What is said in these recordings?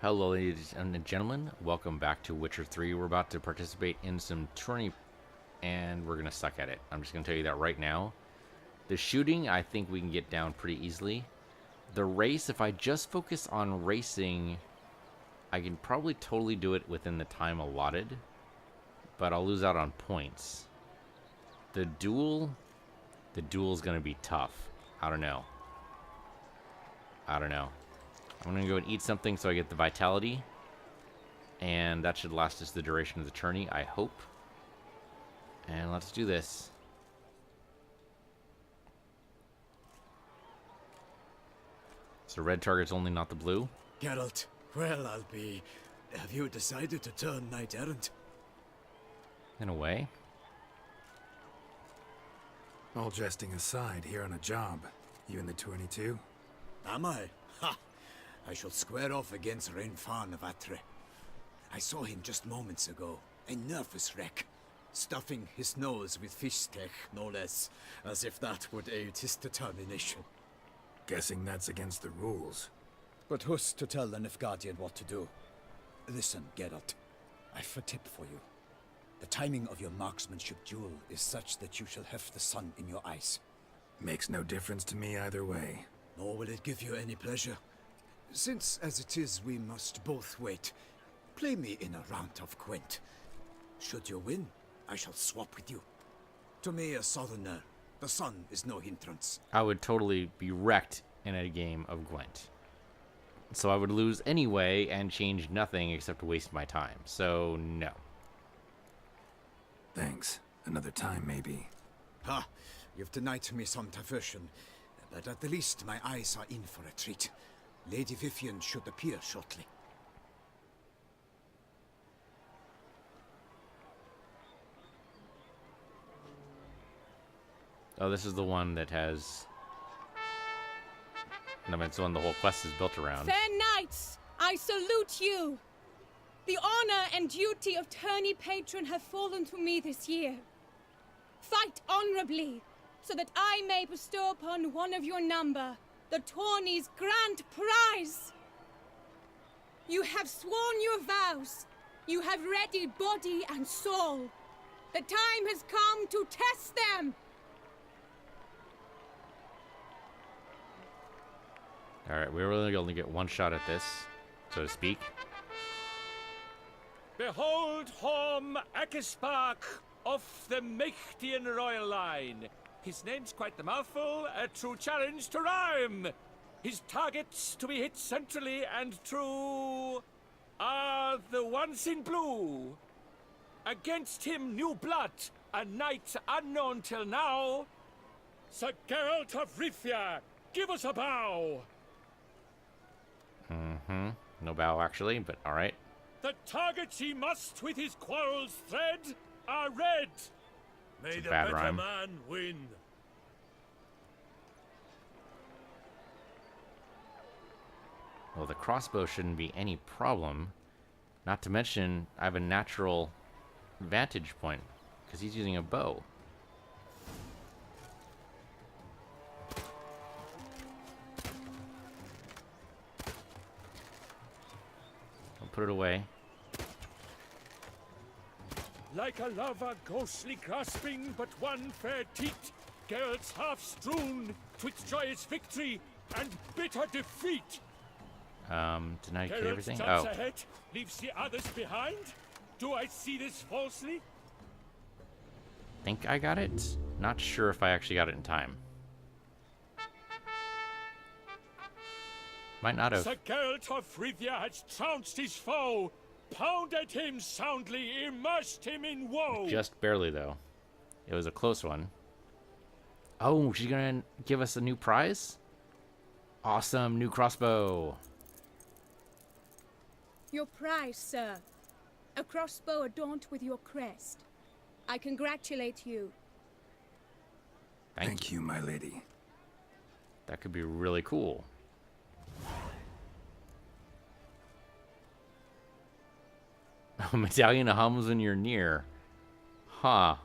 Hello, ladies and gentlemen. Welcome back to Witcher 3. We're about to participate in some tourney, and we're going to suck at it. I'm just going to tell you that right now. The shooting, I think we can get down pretty easily. The race, if I just focus on racing, I can probably totally do it within the time allotted, but I'll lose out on points. The duel's going to be tough. I don't know. I'm going to go and eat something so I get the vitality. And that should last us the duration of the tourney, I hope. And let's do this. So red target's only, not the blue. Geralt, well, I'll be... Have you decided to turn knight-errant? In a way. All jesting aside, here on a job. You in the tourney too? Am I? Ha! I shall square off against Renfan of Atre. I saw him just moments ago. A nervous wreck. Stuffing his nose with fish steak, no less. As if that would aid his determination. Guessing that's against the rules. But who's to tell the Nilfgaardian what to do? Listen, Geralt. I've a tip for you. The timing of your marksmanship duel is such that you shall have the sun in your eyes. Makes no difference to me either way. Nor will it give you any pleasure. Since, as it is, we must both wait, play me in a round of Gwent. Should you win, I shall swap with you. To me, a southerner, the sun is no hindrance. I would totally be wrecked in a game of Gwent. So I would lose anyway and change nothing except waste my time. So, no. Thanks. Another time, maybe. Ha! You've denied me some diversion, but at the least my eyes are in for a treat. Lady Vivian should appear shortly. Oh, this is the one that has... No, it's the one the whole quest is built around. Fair knights, I salute you. The honor and duty of tourney patron have fallen to me this year. Fight honorably, so that I may bestow upon one of your number the tourney's grand prize. You have sworn your vows. You have readied body and soul. The time has come to test them. Alright, we're really only get one shot at this, so to speak. Behold Horm Akispark of the Mechtian royal line. His name's quite the mouthful, a true challenge to rhyme. His targets to be hit centrally and true are the ones in blue. Against him new blood, a knight unknown till now. Sir Geralt of Rivia, give us a bow. No bow, actually, but alright. The targets he must with his quarrels thread are red. May the bad better rhyme. man win. Well, the crossbow shouldn't be any problem. Not to mention, I have a natural vantage point, because he's using a bow. I'll put it away. Like a lover ghostly grasping but one fair teat, Geralt's half strewn twixt joyous victory and bitter defeat. Did I get Geralt everything? jumps Oh, ahead, leaves the others behind. Do I see this falsely? think I got it. Not sure if I actually got it in time. Might not have. Sir Geralt of Rivia has trounced his foe, pounded him soundly, immersed him in woe. Just barely, though. It was a close one. Oh, she's gonna give us a new prize? Awesome, new crossbow. Your prize, sir. A crossbow adorned with your crest. I congratulate you. Thank you. you, my lady. That could be really cool. A medallion hums when you're near. Huh.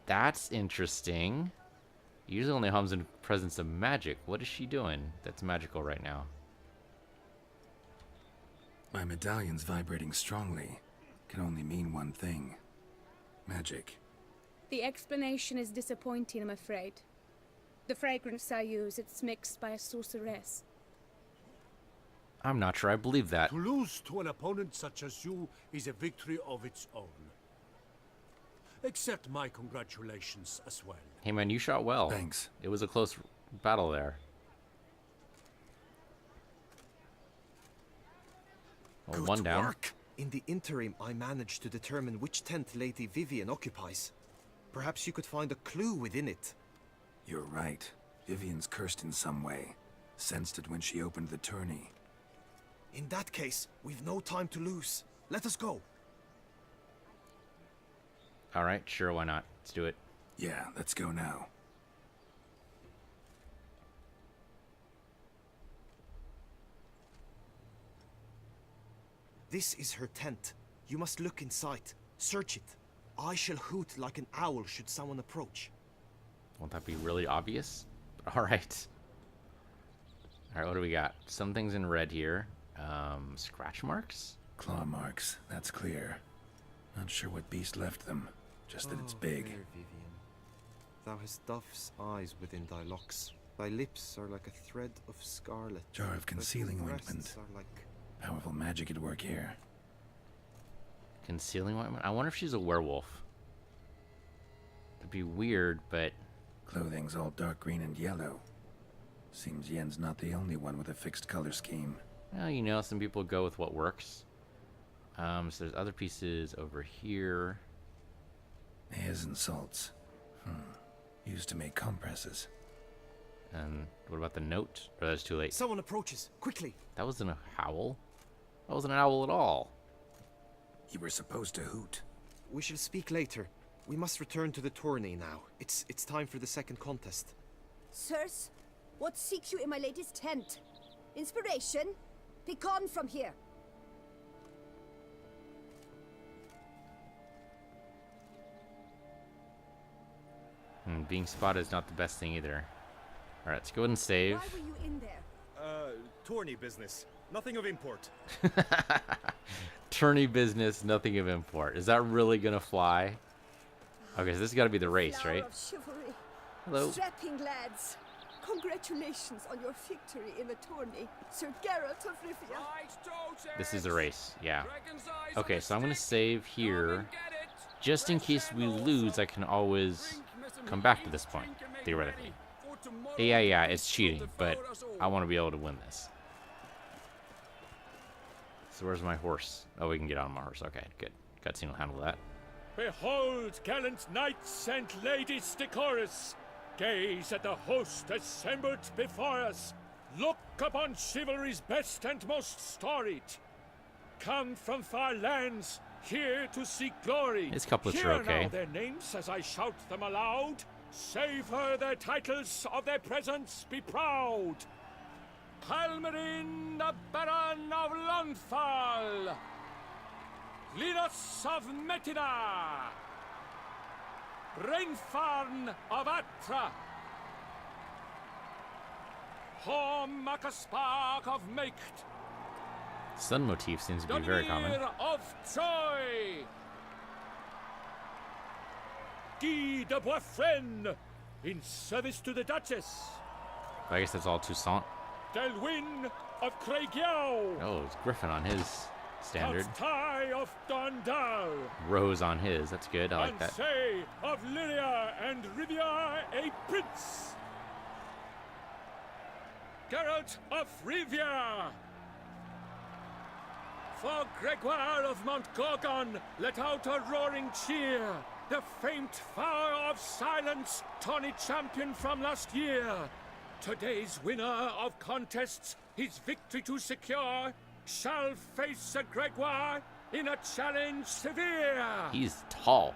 That's interesting. Usually only hums in presence of magic. What is she doing that's magical right now? My medallion's vibrating strongly. Can only mean one thing. Magic. The explanation is disappointing, I'm afraid. The fragrance I use, it's mixed by a sorceress. I'm not sure I believe that. To lose to an opponent such as you is a victory of its own. Accept my congratulations as well. Hey man, you shot well. Thanks. It was a close battle there. Well, one down. Work. In the interim, I managed to determine which tent Lady Vivian occupies. Perhaps you could find a clue within it. You're right. Vivian's cursed in some way. Sensed it when she opened the tourney. In that case, we've no time to lose. Let us go. Alright, sure, why not? Let's do it. Yeah, let's go now. This is her tent. You must look inside. Search it. I shall hoot like an owl should someone approach. Won't that be really obvious? Alright. Alright, what do we got? Some things in red here. Scratch marks? Claw marks, that's clear. Not sure what beast left them. Just that it's big. Fair Vivian. Thou hast dove's eyes within thy locks. Thy lips are like a thread of scarlet. Jar of Thy concealing breasts ointment. are like... Powerful magic at work here. Concealing ointment? I wonder if she's a werewolf. That'd be weird, but... Clothing's all dark green and yellow. Seems Yen's not the only one with a fixed color scheme. Well, you know, some people go with what works. So there's other pieces over here. Airs and salts. Used to make compresses. And what about the note? Or that's too late. Someone approaches. Quickly. That wasn't a howl. That wasn't an owl at all. You were supposed to hoot. We shall speak later. We must return to the tourney now. It's time for the second contest. Sirs, what seeks you in my lady's tent? Inspiration? Be gone from here. Being spotted is not the best thing either. Alright, let's go ahead and save. Why were you in there? Tourney business. Nothing of import. Tourney business, nothing of import. Is that really gonna fly? Okay, so this has got to be the race, Flower right? of chivalry. Hello. Strapping lads. Congratulations on your victory in the tourney, Sir Geralt of Rivia. This is the race, yeah. Okay, so I'm gonna save here. Just in case we lose, I can always come back to this point, theoretically. Yeah, it's cheating, but I want to be able to win this. So where's my horse? Oh, we can get on my horse. Okay, good. Cutscene will handle that. Behold, gallant knights and ladies decorous. Gaze at the host assembled before us. Look upon chivalry's best and most storied. Come from far lands, here to seek glory. His couplets Hear are okay. now their names as I shout them aloud. Savor their titles, of their presence be proud. Palmerin, the Baron of Longfall. Linus of Metina. Rainfarn of Atra. Horm Makaspark of Maked. Sun motif seems to be very common. Donir of Troy. Guy de Boisfren, in service to the Duchess. I guess that's all Toussaint. Delwyn of Craigiau. Oh, it's Griffin on his standard. Ty of Dondal. Rose on his. That's good. I like that. Ansay of Lyria and Rivia a prince. Geralt of Rivia. For Gregoire of Montgorgon, let out a roaring cheer. The famed Flower of Silence, tourney champion from last year. Today's winner of contests, his victory to secure, shall face Sir Gregoire in a challenge severe. He's tall.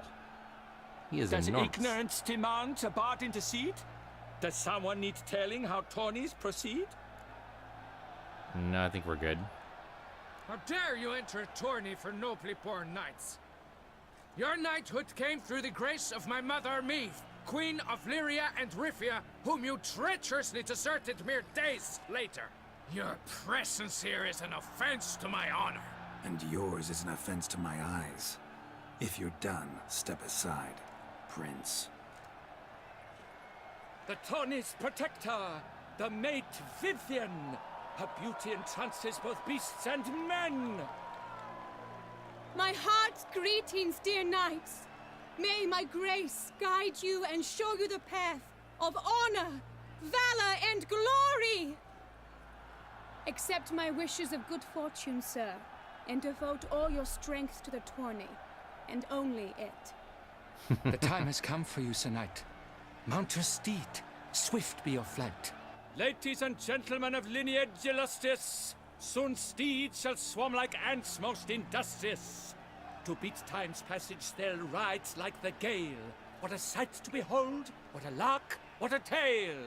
He is Does enormous. ignorance demand a bard intercede? Does someone need telling how tourneys proceed? No, I think we're good. How dare you enter a tourney for nobly born knights? Your knighthood came through the grace of my mother Meve, Queen of Lyria and Rivia, whom you treacherously deserted mere days later. Your presence here is an offense to my honor. And yours is an offense to my eyes. If you're done, step aside, Prince. The tourney's protector, the mate Vivian. Her beauty entrances both beasts and men. My heart's greetings, dear knights. May my grace guide you and show you the path of honor, valor, and glory. Accept my wishes of good fortune, sir, and devote all your strength to the tourney, and only it. The time has come for you, Sir Knight. Mount your steed. Swift be your flight. Ladies and gentlemen of lineage illustrious, soon steeds shall swarm like ants most industrious. To beat time's passage they'll ride like the gale. What a sight to behold, what a lark, what a tale!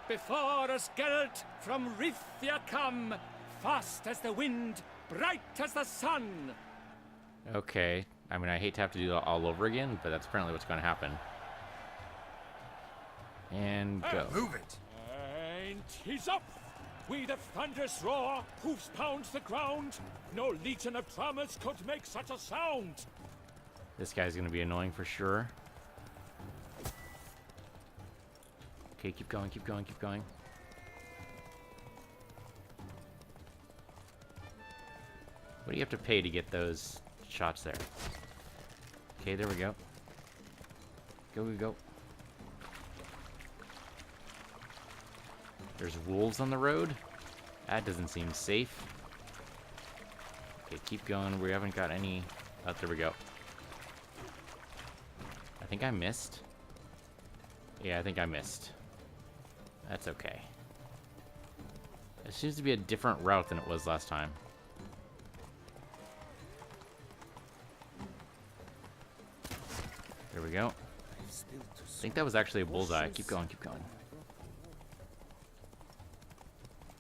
Before us Geralt from Rithia come, fast as the wind, bright as the sun. Okay. I mean, I hate to have to do that all over again, but that's apparently what's going to happen. And go. Move it! And he's up! With a thunderous roar, hoofs pounds the ground. No legion of drummers could make such a sound. This guy's going to be annoying for sure. Okay, keep going, keep going, keep going. What do you have to pay to get those shots there? Okay, there we go. Go, go, go. There's wolves on the road. That doesn't seem safe. Okay, keep going. We haven't got any... Oh, there we go. I think I missed. Yeah, I think I missed. That's okay. It seems to be a different route than it was last time. There we go. I think that was actually a bullseye. Keep going, keep going.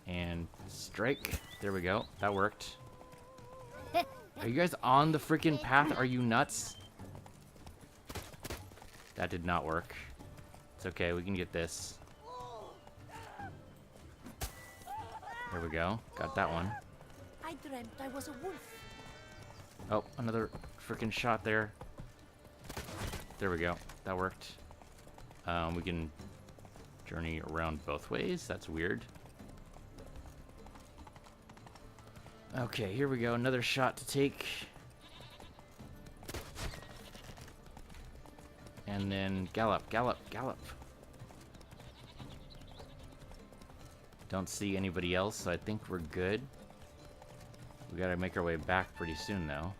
And strike. There we go. That worked. Are you guys on the freaking path? Are you nuts? That did not work. It's okay. We can get this. There we go. Got that one. I dreamt I was a wolf. Oh, another freaking shot there. There we go. That worked. We can journey around both ways. That's weird. Okay, here we go. Another shot to take. And then gallop, gallop, gallop. Don't see anybody else, so I think we're good. We gotta make our way back pretty soon, though.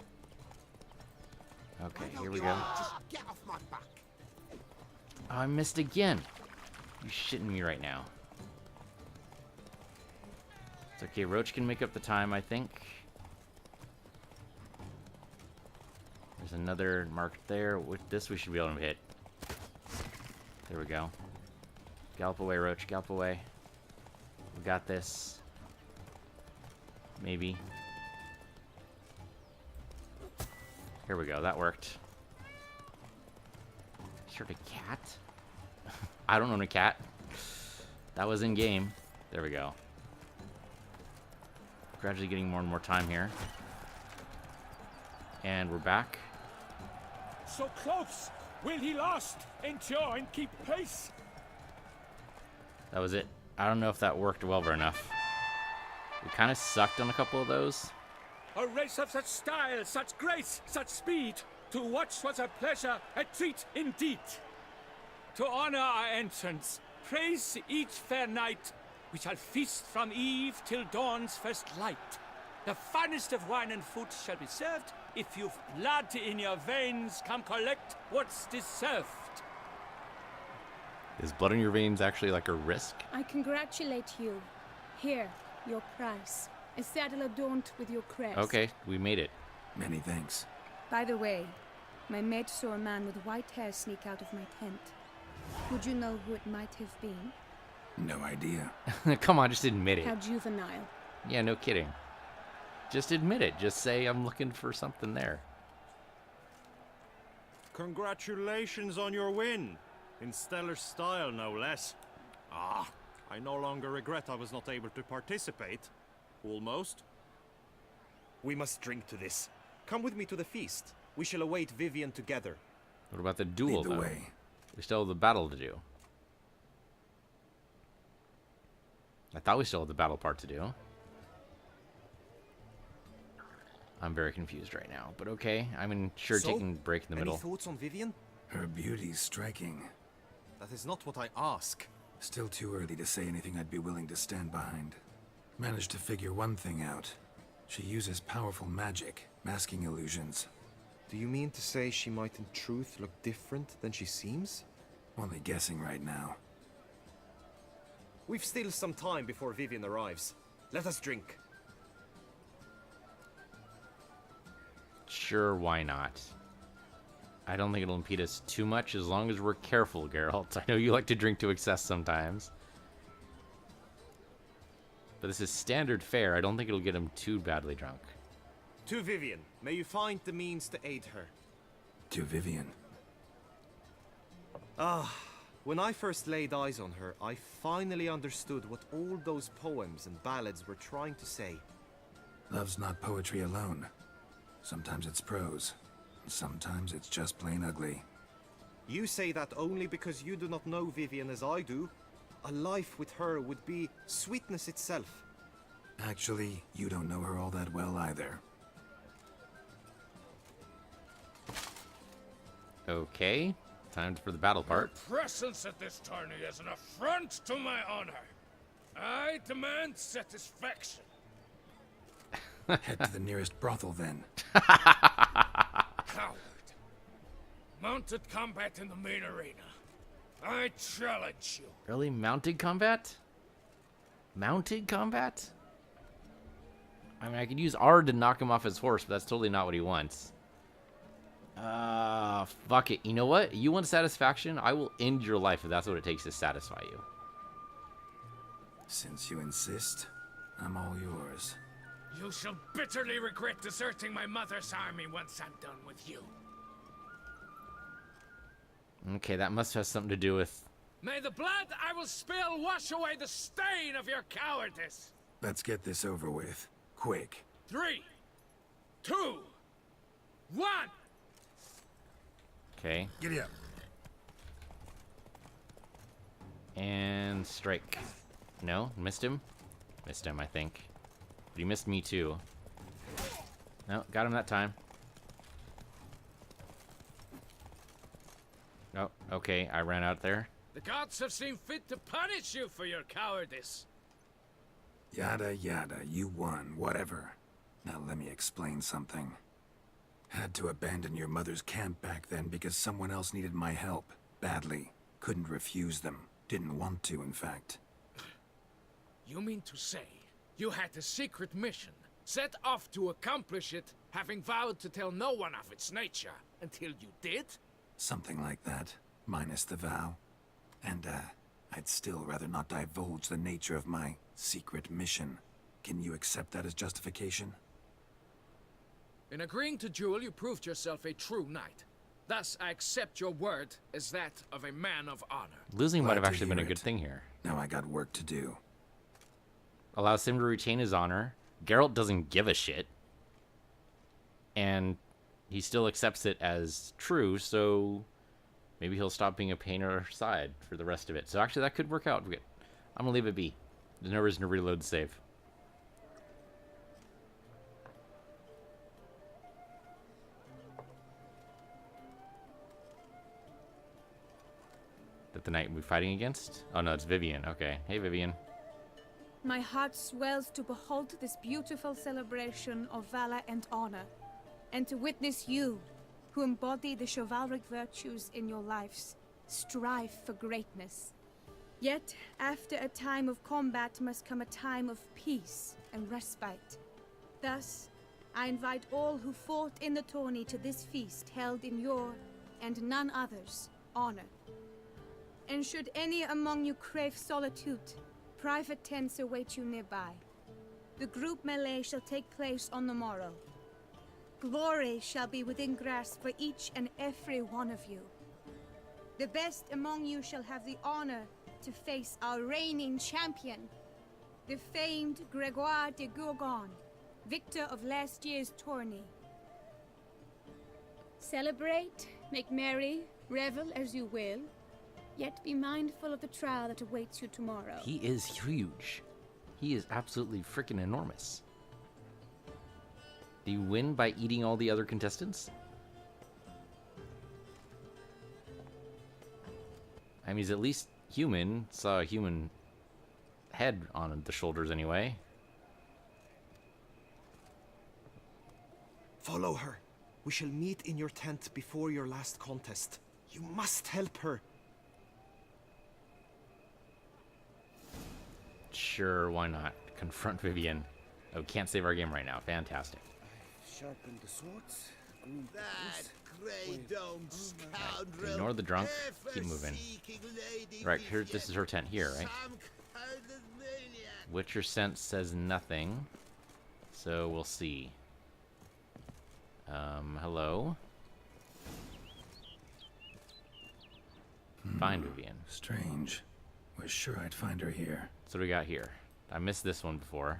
Okay, here we go. Just get off my back. Oh, I missed again. You shitting me right now. It's okay, Roach can make up the time, I think. There's another mark there. With this, we should be able to hit. There we go. Gallop away, Roach. Gallop away. We got this. Maybe. Here we go. That worked. Sure, a cat? I don't own a cat. That was in game. There we go. Gradually getting more and more time here. And we're back. So close! Will he last? Endure and keep pace? That was it. I don't know if that worked well enough. We kind of sucked on a couple of those. A race of such style, such grace, such speed. To watch was a pleasure, a treat indeed. To honor our entrance, praise each fair knight. We shall feast from eve till dawn's first light. The finest of wine and food shall be served. If you've blood in your veins, come collect what's deserved. Is blood in your veins actually like a risk? I congratulate you. Here, your prize. A saddle adorned with your crest. Okay, we made it. Many thanks. By the way, my mate saw a man with white hair sneak out of my tent. Would you know who it might have been? No idea. Come on, just admit it. How juvenile. Yeah, no kidding. Just admit it. Just say I'm looking for something there. Congratulations on your win. In stellar style, no less. Ah, I no longer regret I was not able to participate. Almost. We must drink to this. Come with me to the feast. We shall await Vivian together. What about the duel, Lead the though? way. We still have the battle to do. I thought we still had the battle part to do. I'm very confused right now, but okay. I'm sure So, taking a break in the middle. Any thoughts on Vivian? Her beauty's striking. That is not what I ask. Still too early to say anything I'd be willing to stand behind. Managed to figure one thing out. She uses powerful magic, masking illusions. Do you mean to say she might in truth look different than she seems? Only guessing right now. We've still some time before Vivian arrives. Let us drink. Sure, why not? I don't think it'll impede us too much as long as we're careful, Geralt. I know you like to drink to excess sometimes. But this is standard fare. I don't think it'll get him too badly drunk. To Vivian, may you find the means to aid her. To Vivian. When I first laid eyes on her, I finally understood what all those poems and ballads were trying to say. Love's not poetry alone. Sometimes it's prose. Sometimes it's just plain ugly. You say that only because you do not know Vivian as I do. A life with her would be sweetness itself. Actually, you don't know her all that well either. Okay, time for the battle part. Your presence at this tourney is an affront to my honor. I demand satisfaction. Head to the nearest brothel then. Coward. Mounted combat in the main arena. I challenge you. Really? Mounted combat? Mounted combat? I mean, I could use R to knock him off his horse, but that's totally not what he wants. Fuck it. You know what? You want satisfaction? I will end your life if that's what it takes to satisfy you. Since you insist, I'm all yours. You shall bitterly regret deserting my mother's army once I'm done with you. Okay, that must have something to do with... May the blood I will spill wash away the stain of your cowardice. Let's get this over with. Quick. 3, 2, 1. Okay. Giddy up. And strike. No, missed him. Missed him, I think. But he missed me too. No, got him that time. Oh, okay, I ran out there. The gods have seen fit to punish you for your cowardice. Yada yada, you won, whatever. Now let me explain something. Had to abandon your mother's camp back then because someone else needed my help. Badly. Couldn't refuse them. Didn't want to, in fact. You mean to say you had a secret mission, set off to accomplish it, having vowed to tell no one of its nature, until you did? Something like that, minus the vow. And, I'd still rather not divulge the nature of my secret mission. Can you accept that as justification? In agreeing to duel, you proved yourself a true knight. Thus, I accept your word as that of a man of honor. Losing might have Glad to actually been a hear good it. thing here. Now I got work to do. Allows him to retain his honor. Geralt doesn't give a shit. And he still accepts it as true, so maybe he'll stop being a pain in our side for the rest of it. So actually that could work out. I'm gonna leave it be. There's no reason to reload the save. That the knight we're fighting against? Oh no, it's Vivian. Okay. Hey Vivian. My heart swells to behold this beautiful celebration of valor and honor, and to witness you, who embody the chivalric virtues in your lives, strive for greatness. Yet, after a time of combat must come a time of peace and respite. Thus, I invite all who fought in the tourney to this feast held in your, and none other's, honor. And should any among you crave solitude, private tents await you nearby. The group melee shall take place on the morrow. Glory shall be within grasp for each and every one of you. The best among you shall have the honor to face our reigning champion, the famed Gregoire de Gourgon, victor of last year's tourney. Celebrate, make merry, revel as you will, yet be mindful of the trial that awaits you tomorrow. He is huge. He is absolutely freaking enormous. Do you win by eating all the other contestants? I mean, he's at least human. Saw a human head on the shoulders anyway. Follow her. We shall meet in your tent before your last contest. You must help her. Sure, why not? Confront Vivian. Oh, can't save our game right now. Fantastic. Sharpen the swords. That grey domed scoundrel. Ignore the drunk. Keep moving. Right, here. This is her tent here, right? Witcher sense says nothing, so we'll see. Hello? Find Vivian. Strange. Was sure I'd find her here. So what do we got here? I missed this one before.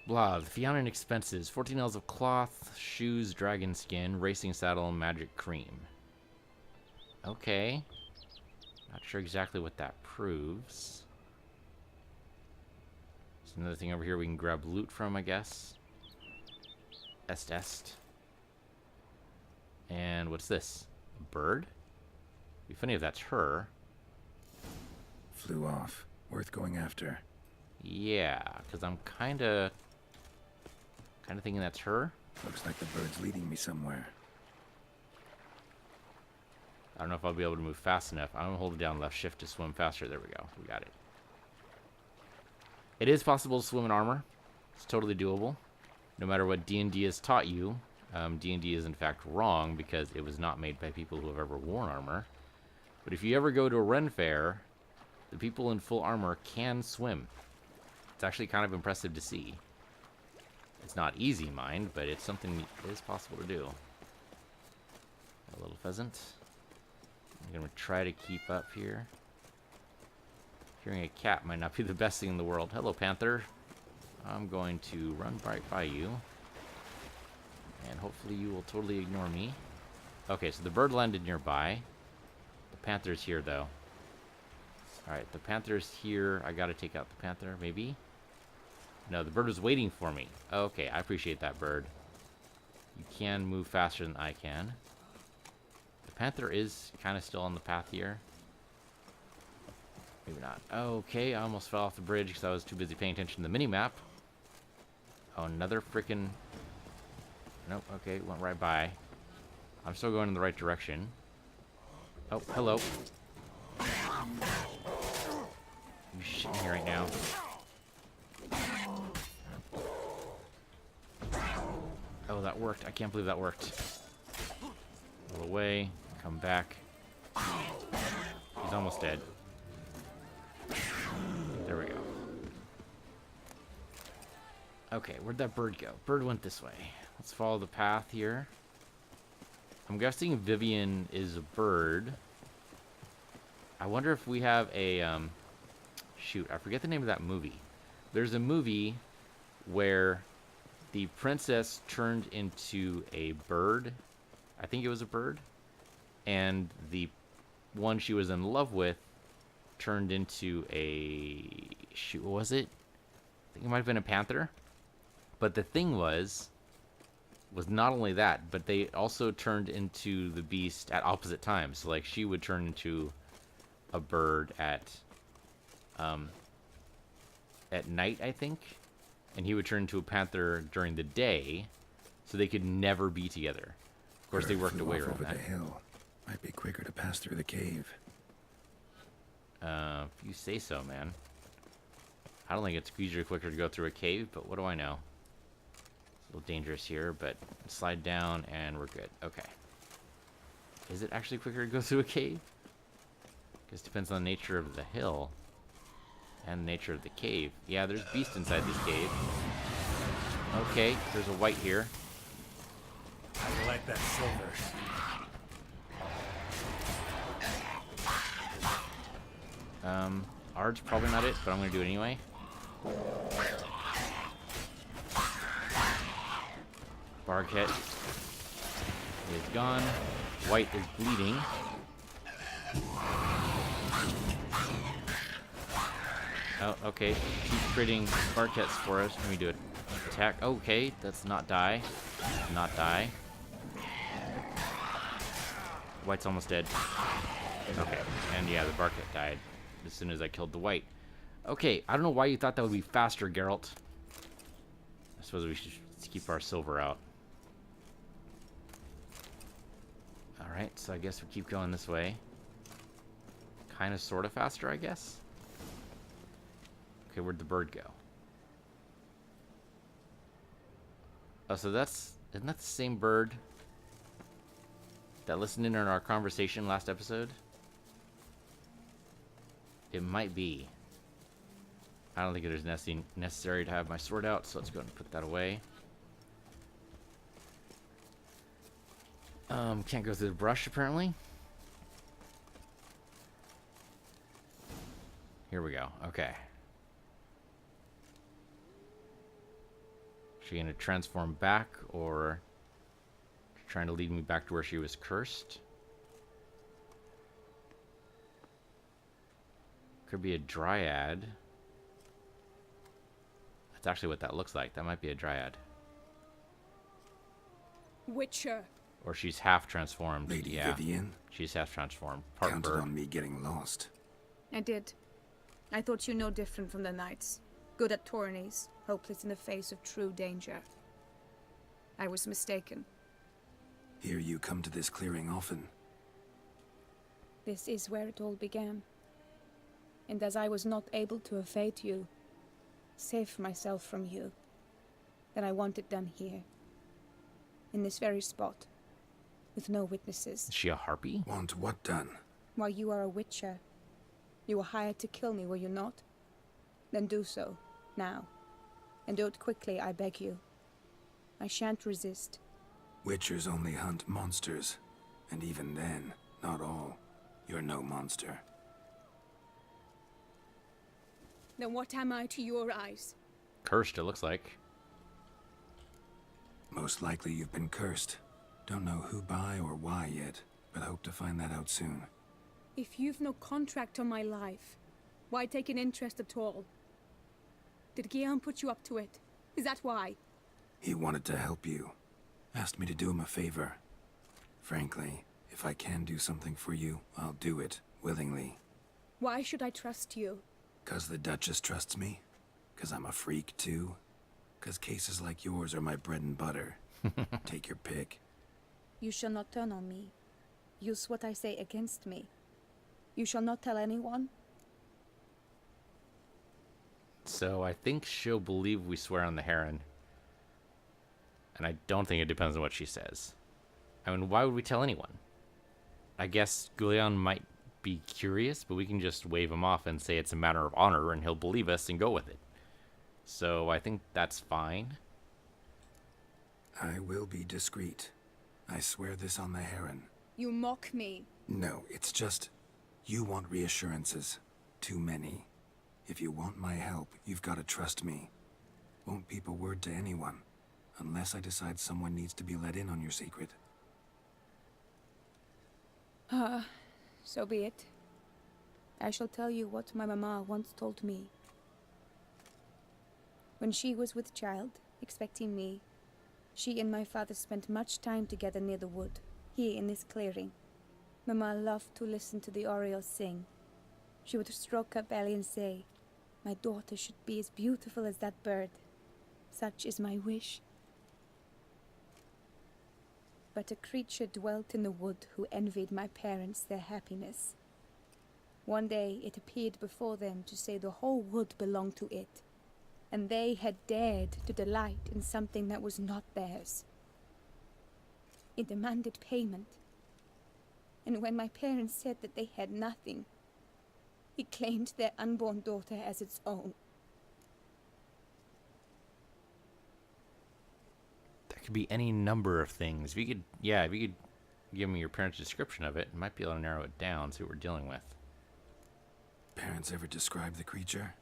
Blah, the Fiona expenses. 14 nails of cloth, shoes, dragon skin, racing saddle, magic cream. Okay. Not sure exactly what that proves. There's another thing over here we can grab loot from, I guess. Est. And what's this? A bird? Be funny if that's her. Flew off. Worth going after. Yeah, because I'm kind of thinking that's her. Looks like the bird's leading me somewhere. I don't know if I'll be able to move fast enough. I'm gonna hold it down left shift to swim faster. There we go. We got it. It is possible to swim in armor. It's totally doable. No matter what D&D has taught you, D&D is in fact wrong because it was not made by people who have ever worn armor. But if you ever go to a Ren fair, the people in full armor can swim. It's actually kind of impressive to see. It's not easy, mind, but it's something that is possible to do. A little pheasant. I'm going to try to keep up here. Hearing a cat might not be the best thing in the world. Hello, Panther. I'm going to run right by you. And hopefully you will totally ignore me. Okay, so the bird landed nearby. The panther's here, though. Alright, the panther's here. I gotta take out the panther, maybe? No, the bird was waiting for me. Okay, I appreciate that, bird. You can move faster than I can. The panther is kind of still on the path here. Maybe not. Okay, I almost fell off the bridge because I was too busy paying attention to the mini-map. Oh, another freaking... Nope, okay, went right by. I'm still going in the right direction. Oh, hello. You shitting me right now. Oh, that worked. I can't believe that worked. Roll away. Come back. He's almost dead. There we go. Okay, where'd that bird go? Bird went this way. Let's follow the path here. I'm guessing Vivian is a bird. I wonder if we have a... shoot, I forget the name of that movie. There's a movie where the princess turned into a bird. I think it was a bird. And the one she was in love with turned into a... shoot, what was it? I think it might have been a panther. But the thing was not only that, but they also turned into the beast at opposite times. So, like, she would turn into a bird at night, I think, and he would turn into a panther during the day, so they could never be together. Of course, they worked away around over that. the hill. Might be quicker to pass through the cave. If you say so, man. I don't think it's usually quicker to go through a cave, but what do I know? It's a little dangerous here, but slide down and we're good. Okay. Is it actually quicker to go through a cave? Because it depends on the nature of the hill and the nature of the cave. Yeah, there's beasts inside this cave. Okay, there's a white here. I like that silver. Ard's probably not it, but I'm gonna do it anyway. Barket is gone. White is bleeding. Oh, okay. She's creating Barkets for us. Let me do it. Attack. Okay, that's not die. Not die. White's almost dead. Okay, and yeah, the Barket died as soon as I killed the white. Okay, I don't know why you thought that would be faster, Geralt. I suppose we should keep our silver out. Alright, so I guess we keep going this way. Kind of, sort of faster, I guess. Okay, where'd the bird go? Oh, so isn't that the same bird that listened in on our conversation last episode? It might be. I don't think it is necessary to have my sword out, so let's go ahead and put that away. Can't go through the brush, apparently. Here we go. Okay. Is she gonna transform back, or trying to lead me back to where she was cursed? Could be a dryad. That's actually what that looks like. That might be a dryad. Witcher. Or she's half transformed. Lady yeah. Vivian? She's half transformed. Part Counted bird. on me getting lost. I did. I thought you no different from the knights. Good at tourneys, hopeless in the face of true danger. I was mistaken. Hear you come to this clearing often. This is where it all began. And as I was not able to evade you, save myself from you, then I want it done here. In this very spot. With no witnesses. Is she a harpy? Want what done? Why, you are a witcher. You were hired to kill me, were you not? Then do so, now. And do it quickly, I beg you. I shan't resist. Witchers only hunt monsters. And even then, not all. You're no monster. Then what am I to your eyes? Cursed, it looks like. Most likely you've been cursed. Don't know who by or why yet, but hope to find that out soon. If you've no contract on my life, why take an interest at all? Did Guillaume put you up to it? Is that why? He wanted to help you. Asked me to do him a favor. Frankly, if I can do something for you, I'll do it, willingly. Why should I trust you? 'Cause the Duchess trusts me? 'Cause I'm a freak, too? 'Cause cases like yours are my bread and butter. Take your pick. You shall not turn on me. Use what I say against me. You shall not tell anyone. So I think she'll believe we swear on the heron. And I don't think it depends on what she says. I mean, why would we tell anyone? I guess Gulion might be curious, but we can just wave him off and say it's a matter of honor, and he'll believe us and go with it. So I think that's fine. I will be discreet. I swear this on the heron. You mock me. No, it's just... You want reassurances. Too many. If you want my help, you've got to trust me. Won't peep a word to anyone. Unless I decide someone needs to be let in on your secret. So be it. I shall tell you what my mama once told me. When she was with child, expecting me, she and my father spent much time together near the wood, here in this clearing. Mama loved to listen to the orioles sing. She would stroke her belly and say, "My daughter should be as beautiful as that bird. Such is my wish." But a creature dwelt in the wood who envied my parents their happiness. One day it appeared before them to say the whole wood belonged to it, and they had dared to delight in something that was not theirs. It demanded payment, and when my parents said that they had nothing, it claimed their unborn daughter as its own. That could be any number of things. If you could give me your parents' description of it, I might be able to narrow it down, see what we're dealing with. parents ever describe the creature?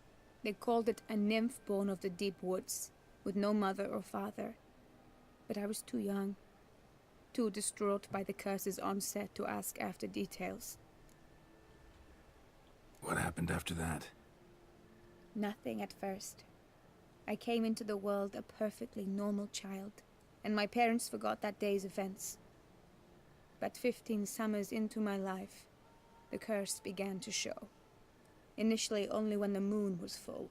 They called it a nymph born of the deep woods, with no mother or father. But I was too young, too distraught by the curse's onset to ask after details. What happened after that? Nothing at first. I came into the world a perfectly normal child, and my parents forgot that day's events. But 15 summers into my life, the curse began to show. Initially only when the moon was full.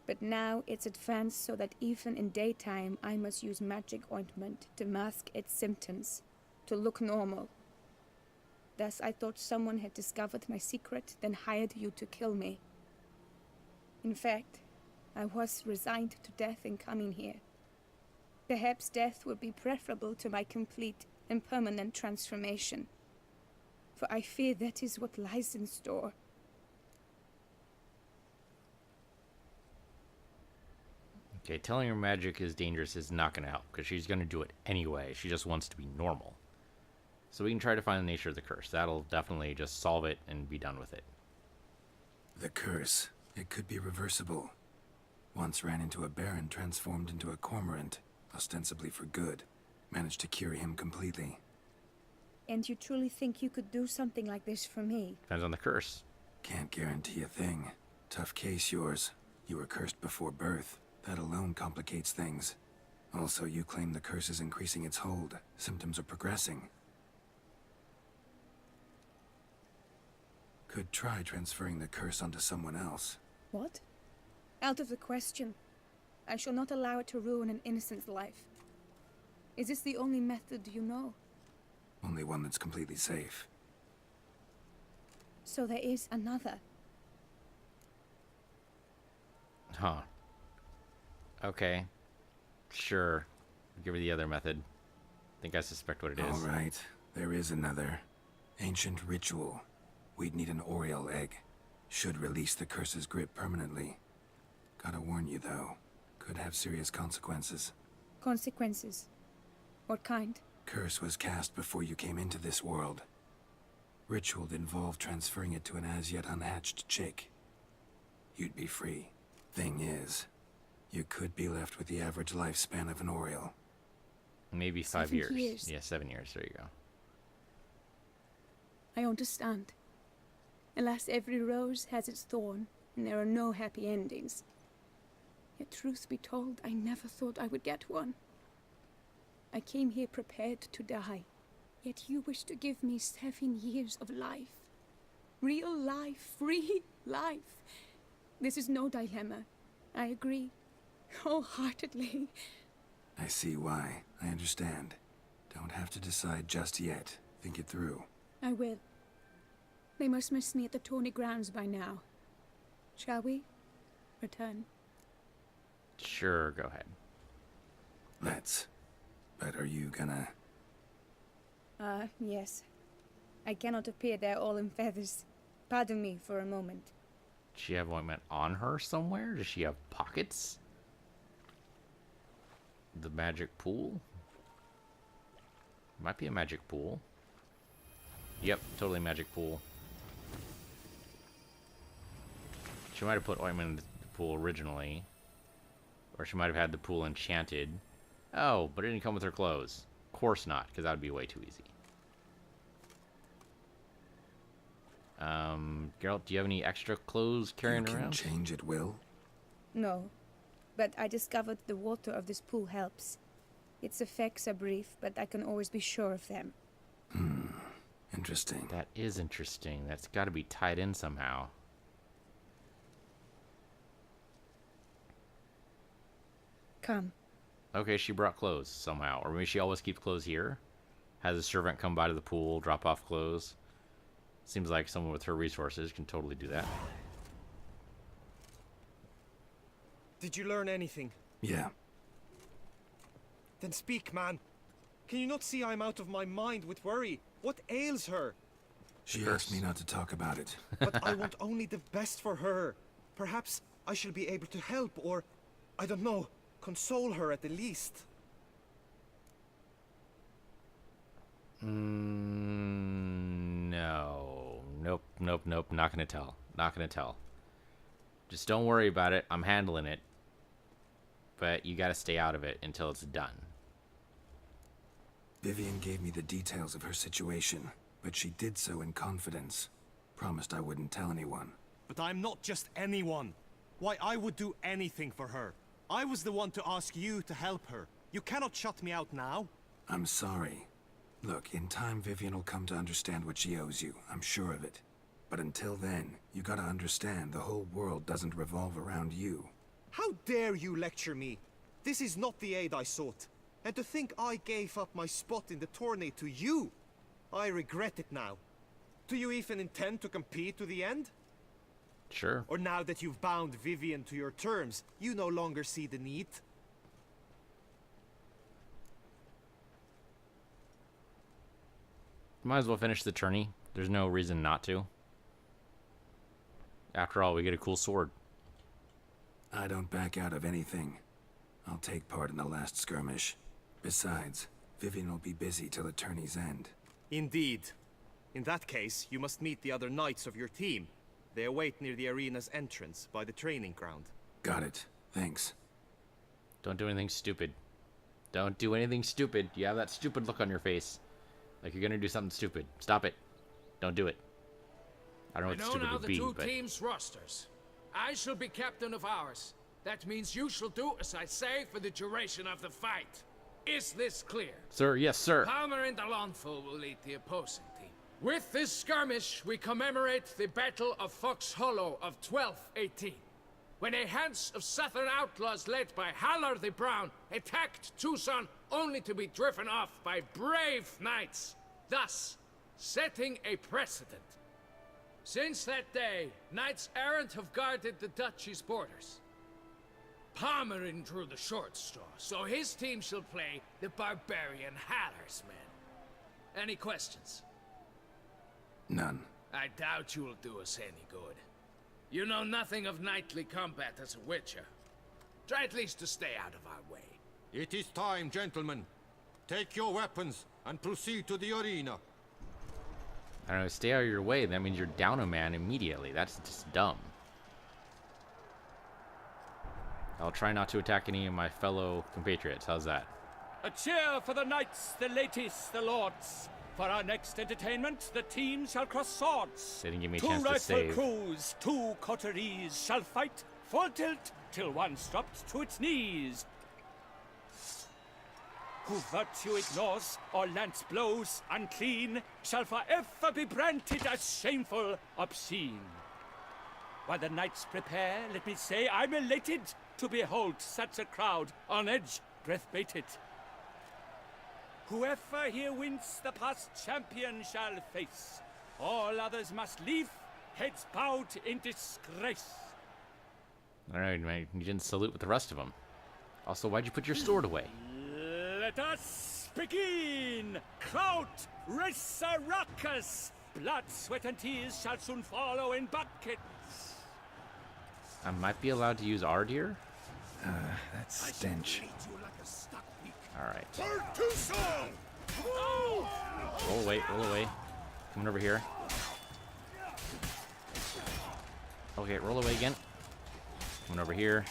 But now it's advanced so that even in daytime I must use magic ointment to mask its symptoms, to look normal. Thus I thought someone had discovered my secret, then hired you to kill me. In fact, I was resigned to death in coming here. Perhaps death would be preferable to my complete and permanent transformation. For I fear that is what lies in store. Okay, telling her magic is dangerous is not going to help, because she's going to do it anyway. She just wants to be normal. So we can try to find the nature of the curse. That'll definitely just solve it and be done with it. The curse. It could be reversible. Once ran into a baron transformed into a cormorant, ostensibly for good. Managed to cure him completely. And you truly think you could do something like this for me? Depends on the curse. Can't guarantee a thing. Tough case, yours. You were cursed before birth. That alone complicates things. Also, you claim the curse is increasing its hold. Symptoms are progressing. Could try transferring the curse onto someone else. What? Out of the question. I shall not allow it to ruin an innocent's life. Is this the only method you know? Only one that's completely safe. So there is another. Huh. Okay. Sure. I'll give her the other method. I think I suspect what it is. All right. There is another. Ancient ritual. We'd need an Oriole egg. Should release the curse's grip permanently. Gotta warn you, though. Could have serious consequences. Consequences? What kind? Curse was cast before you came into this world. Ritual involved transferring it to an as-yet unhatched chick. You'd be free. Thing is, you could be left with the average lifespan of an Oriole. Maybe 5 7 years. years. Yeah, 7 years. There you go. I understand. Alas, every rose has its thorn, and there are no happy endings. Yet truth be told, I never thought I would get one. I came here prepared to die, yet you wish to give me 7 years of life. Real life, free life. This is no dilemma. I agree, wholeheartedly. I see why. I understand. Don't have to decide just yet. Think it through. I will. They must miss me at the tourney grounds by now. Shall we? Return. Sure, go ahead. Let's. But are you gonna... Yes. I cannot appear there all in feathers. Pardon me for a moment. Does she have ointment on her somewhere? Does she have pockets? The magic pool? Might be a magic pool. Yep, totally magic pool. She might have put ointment in the pool originally. Or she might have had the pool enchanted. Oh, but it didn't come with her clothes. Of course not, because that would be way too easy. Geralt, do you have any extra clothes carrying you can around? change at will? No. But I discovered the water of this pool helps. Its effects are brief, but I can always be sure of them. Interesting. That is interesting. That's got to be tied in somehow. Come. Okay, she brought clothes somehow. Or maybe she always keeps clothes here. Has a servant come by to the pool, drop off clothes. Seems like someone with her resources can totally do that. Did you learn anything? Yeah. Then speak, man. Can you not see I'm out of my mind with worry? What ails her? She asked me not to talk about it. But I want only the best for her. Perhaps I shall be able to help, or, I don't know, console her at the least. No. Nope. Not gonna tell. Not gonna tell. Just don't worry about it. I'm handling it. But you gotta stay out of it until it's done. Vivian gave me the details of her situation, but she did so in confidence. Promised I wouldn't tell anyone. But I'm not just anyone. Why, I would do anything for her. I was the one to ask you to help her. You cannot shut me out now. I'm sorry. Look, in time Vivian will come to understand what she owes you. I'm sure of it. But until then, you gotta understand the whole world doesn't revolve around you. How dare you lecture me? This is not the aid I sought. And to think I gave up my spot in the tourney to you, I regret it now. Do you even intend to compete to the end? Sure. Or now that you've bound Vivian to your terms, you no longer see the need? Might as well finish the tourney. There's no reason not to. After all, we get a cool sword. I don't back out of anything. I'll take part in the last skirmish. Besides, Vivian will be busy till the tourney's end. Indeed. In that case, you must meet the other knights of your team. They await near the arena's entrance, by the training ground. Got it. Thanks. Don't do anything stupid. Don't do anything stupid. You have that stupid look on your face. Like you're gonna do something stupid. Stop it. Don't do it. I don't know what stupid now would the be, two but... teams' rosters. I shall be captain of ours. That means you shall do as I say for the duration of the fight. Is this clear? Sir, yes, sir. Palmer and Alonfo will lead the opposing team. With this skirmish, we commemorate the Battle of Fox Hollow of 1218, when a hands of southern outlaws led by Halar the Brown attacked Tucson only to be driven off by brave knights, thus setting a precedent. Since that day, knights errant have guarded the duchy's borders. Palmerin drew the short straw, so his team shall play the barbarian Halar's men. Any questions? None. I doubt you will do us any good. You know nothing of knightly combat as a witcher. Try at least to stay out of our way. It is time, gentlemen. Take your weapons and proceed to the arena. I don't know, stay out of your way. That means you're down a man immediately. That's just dumb. I'll try not to attack any of my fellow compatriots. How's that? A cheer for the knights, the ladies, the lords. For our next entertainment, the teams shall cross swords. They didn't give me a Two chance to rifle save. crews, two coteries shall fight full tilt till one's dropped to its knees. Who virtue ignores or lance blows unclean shall forever be branded as shameful, obscene. While the knights prepare, let me say I'm elated to behold such a crowd on edge, breath baited. Whoever here wins the past champion shall face. All others must leave, heads bowed in disgrace. Alright, man, you didn't salute with the rest of them. Also, why'd you put your sword away? Let us begin! Crowd, race a ruckus! Blood, sweat, and tears shall soon follow in buckets. I might be allowed to use Ardir? That stench. Alright. Roll away, roll away. Coming over here. Okay, roll away again. Coming over here.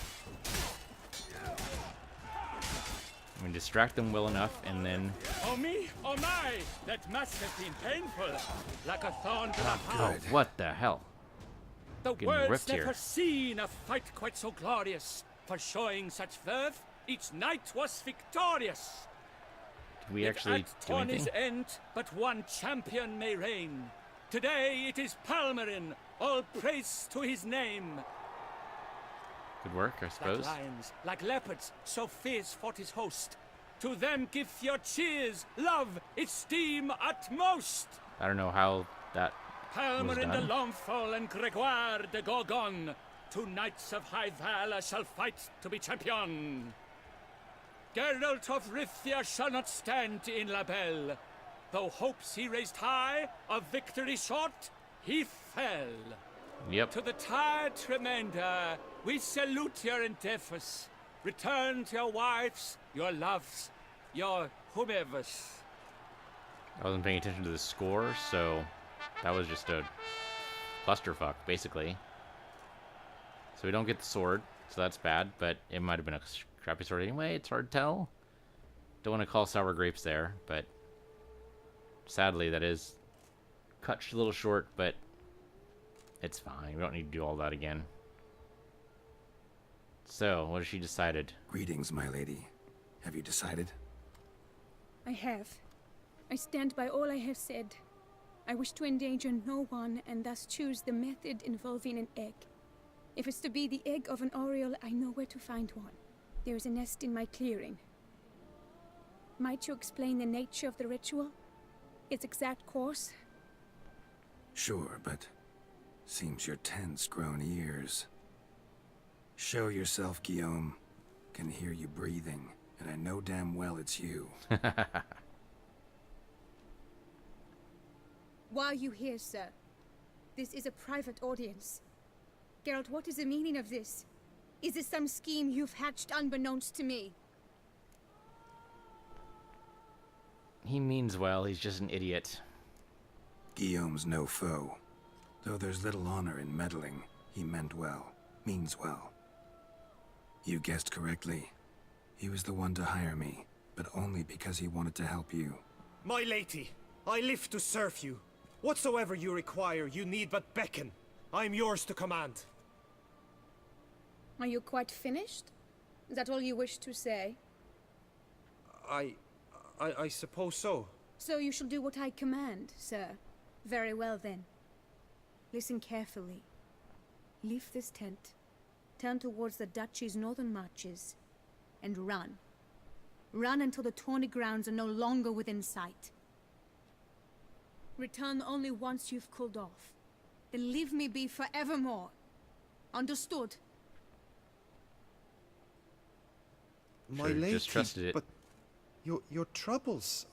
I'm gonna distract them well enough, and then... Oh me, oh my! That must have been painful. Like a thorn to the heart. Oh, what the hell? The Getting world's ripped never here. seen a fight quite so glorious. For showing such verve, each knight was victorious. Did we actually At do tourney's anything? end, but one champion may reign. Today it is Palmerin, all praise to his name. Good work, I Like suppose. lions, like leopards, so fierce fought his host. To them give your cheers, love, esteem utmost. I don't know how that was Palmerin de done. Longfall and Gregoire de Gorgon, two knights of high valor shall fight to be champion. Geralt of Rivia shall not stand in La Belle. Though hopes he raised high, of victory short, he fell. Yep. To the tired remainder, we salute your endeavors. Return to your wives, your loves, your whomevers. I wasn't paying attention to the score, so that was just a clusterfuck, basically. So we don't get the sword, so that's bad, but it might have been a crappy sword anyway. It's hard to tell. Don't want to call sour grapes there, but sadly that is cut a little short, but it's fine. We don't need to do all that again. So, what has she decided? Greetings, my lady. Have you decided? I have. I stand by all I have said. I wish to endanger no one and thus choose the method involving an egg. If it's to be the egg of an oriole, I know where to find one. There is a nest in my clearing. Might you explain the nature of the ritual? Its exact course? Sure, but seems your tense grown ears. Show yourself, Guillaume. Can hear you breathing, and I know damn well it's you. Why are you here, sir? This is a private audience. Geralt, what is the meaning of this? Is this some scheme you've hatched unbeknownst to me? He means well, he's just an idiot. Guillaume's no foe. Though there's little honor in meddling, he meant well, means well. You guessed correctly. He was the one to hire me, but only because he wanted to help you. My lady, I live to serve you. Whatsoever you require, you need but beckon. I am yours to command. Are you quite finished? Is that all you wish to say? I suppose so. So you shall do what I command, sir. Very well then. Listen carefully. Leave this tent. Turn towards the duchy's northern marches. And run. Run until the tourney grounds are no longer within sight. Return only once you've cooled off. Then leave me be forevermore. Understood? My Should've lady, just trusted it. but your troubles.